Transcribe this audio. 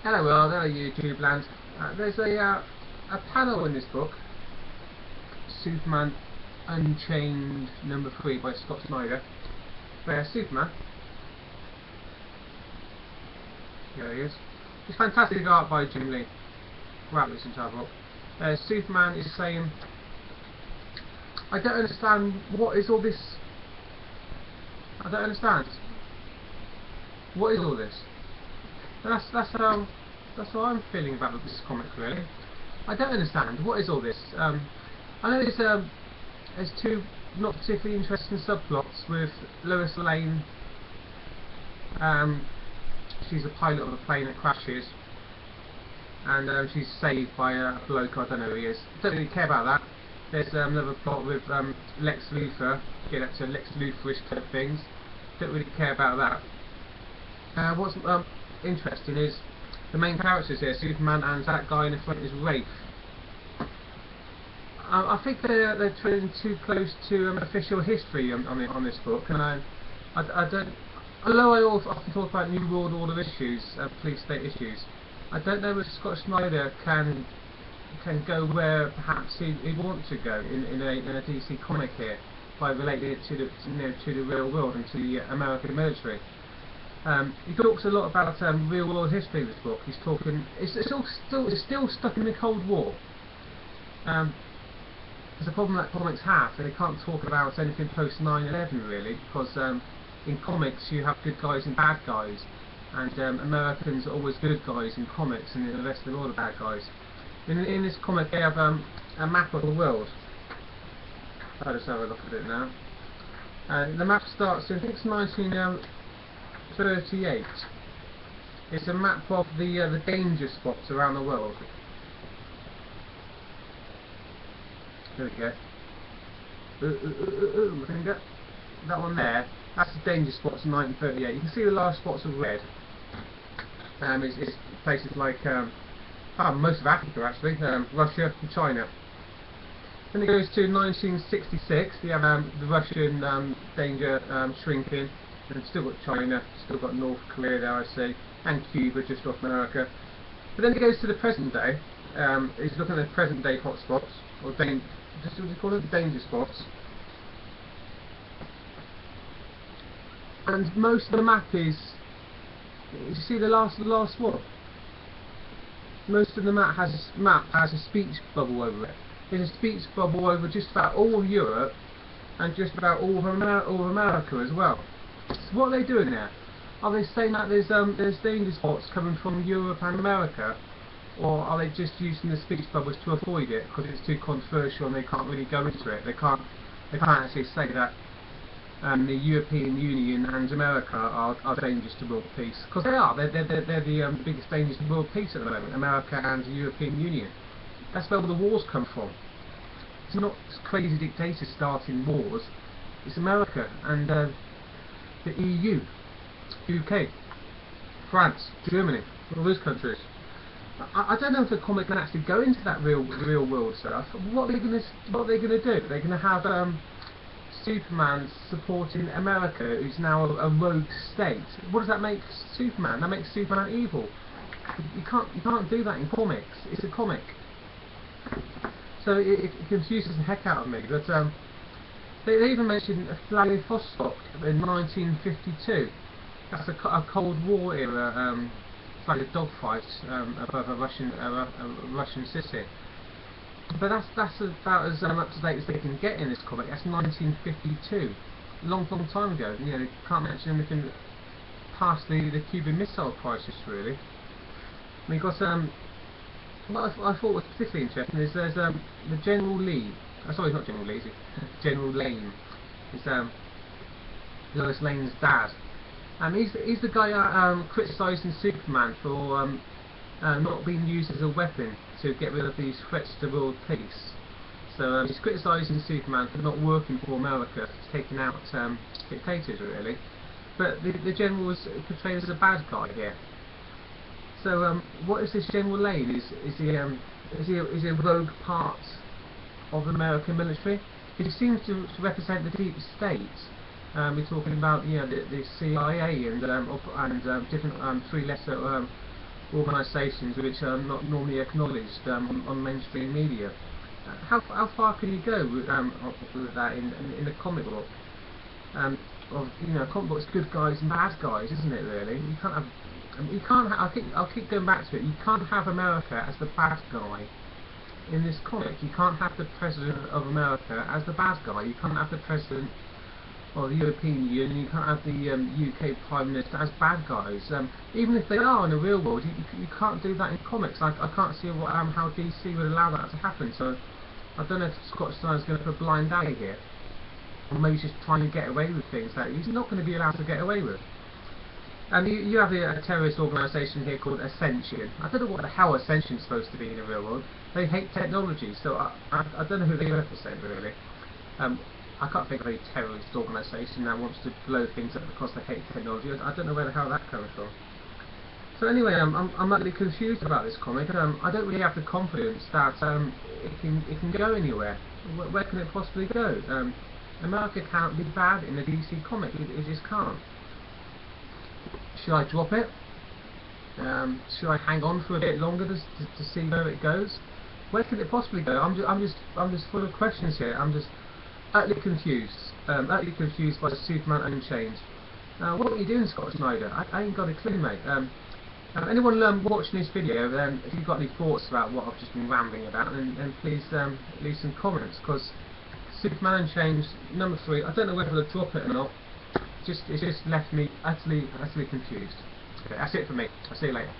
Hello world, hello YouTube land. There's a panel in this book, Superman Unchained #3 by Scott Snyder, where Superman, here he is, it's fantastic art by Jim Lee throughout this entire book. Superman is saying, I don't understand, what is all this? I don't understand. What is all this? And that's how I'm feeling about this comic, really. I don't understand. What is all this? I know there's two not particularly interesting subplots with Lois Lane. She's a pilot of a plane that crashes, and she's saved by a bloke, I don't know who he is. Don't really care about that. There's another plot with Lex Luthor. Get up to Lex Luthorish type things. Don't really care about that. What's interesting is the main characters here, Superman, and that guy in the front is Rafe. I think they're treading too close to official history on this book, and I don't. Although I often talk about New World Order issues, police state issues, I don't know if Scott Snyder can go where perhaps he'd want to go in a DC comic here by relating it to the real world and to the American military. He talks a lot about real world history in this book. He's talking. It's still stuck in the Cold War. There's a problem that comics have. They can't talk about anything post 9/11 really, because in comics you have good guys and bad guys, and Americans are always good guys in comics, and the rest of the world are bad guys. In this comic they have a map of the world. I'll just have a look at it now. The map starts in, I think it's 1938. It's a map of the danger spots around the world. There we go. My finger. That one there. That's the danger spots in 1938. You can see the large spots of red. It's places like most of Africa actually, Russia and China. Then it goes to 1966. We have the Russian danger shrinking, and still got China, still got North Korea there I see, and Cuba just off America. But then it goes to the present day. He's looking at the present day hotspots, or what do you call it? Danger spots. And most of the map is, you see the last one? Most of the map has a speech bubble over it. There's a speech bubble over just about all of Europe and just about all of America as well. So what are they doing there? Are they saying that there's danger spots coming from Europe and America, or are they just using the speech bubbles to avoid it because it's too controversial and they can't really go into it? They can't actually say that the European Union and America are dangerous to world peace, because they are. They're the biggest dangers to world peace at the moment. America and the European Union. That's where all the wars come from. It's not crazy dictators starting wars. It's America and the EU, UK, France, Germany, all those countries. I don't know if the comic can actually go into that real world stuff. What are they going to do? They're going to have Superman supporting America, who's now a rogue state. What does that make Superman? That makes Superman evil. You can't do that in comics. It's a comic. So it confuses the heck out of me. But they even mentioned a flag phosphor in 1952. That's a Cold War era. It's like a dogfight above a Russian city. But that's about as up to date as they can get in this comic. That's 1952, long time ago. You know, they can't mention anything past the Cuban Missile Crisis really. And we got what I thought was particularly interesting is there's the General Lee. Sorry, not General Lee, is it? General Lane. It's Lois Lane's dad. He's the guy criticising Superman for not being used as a weapon to get rid of these threats to world peace. So he's criticising Superman for not working for America, taking out dictators really. But the general was portrayed as a bad guy here. So what is this General Lane? Is he a rogue part of the American military? He seems to represent the deep state. We're talking about the CIA and different three lesser organisations which are not normally acknowledged on mainstream media. How far can you go with that in the comic book? Comic books, good guys and bad guys, isn't it? Really, you can't have. You can't. I'll keep going back to it. You can't have America as the bad guy in this comic. You can't have the president of America as the bad guy. You can't have the president of the European Union. You can't have the UK Prime Minister as bad guys. Even if they are in the real world, you can't do that in comics. I can't see how DC would allow that to happen. So I don't know if Scott Snyder's going to put a blind eye here, or maybe he's just trying to get away with things that he's not going to be allowed to get away with. And you have a terrorist organisation here called Ascension. I don't know what the hell Ascension's supposed to be in the real world. They hate technology, so I don't know who they represent really. I can't think of any terrorist organisation that wants to blow things up because they hate technology. I don't know where the hell that comes from. So anyway, I'm utterly confused about this comic. I don't really have the confidence that it can go anywhere. Where can it possibly go? America can't be bad in a DC comic. It just can't. Should I drop it? Should I hang on for a bit longer to see where it goes? Where can it possibly go? I'm just full of questions here. I'm just utterly confused. Utterly confused by Superman Unchained. What are you doing, Scott Snyder? I ain't got a clue, mate. Anyone watching this video, if you've got any thoughts about what I've just been rambling about, then please leave some comments, because Superman Unchained #3, I don't know whether to drop it or not. It just left me utterly confused. Okay, that's it for me. I'll see you later.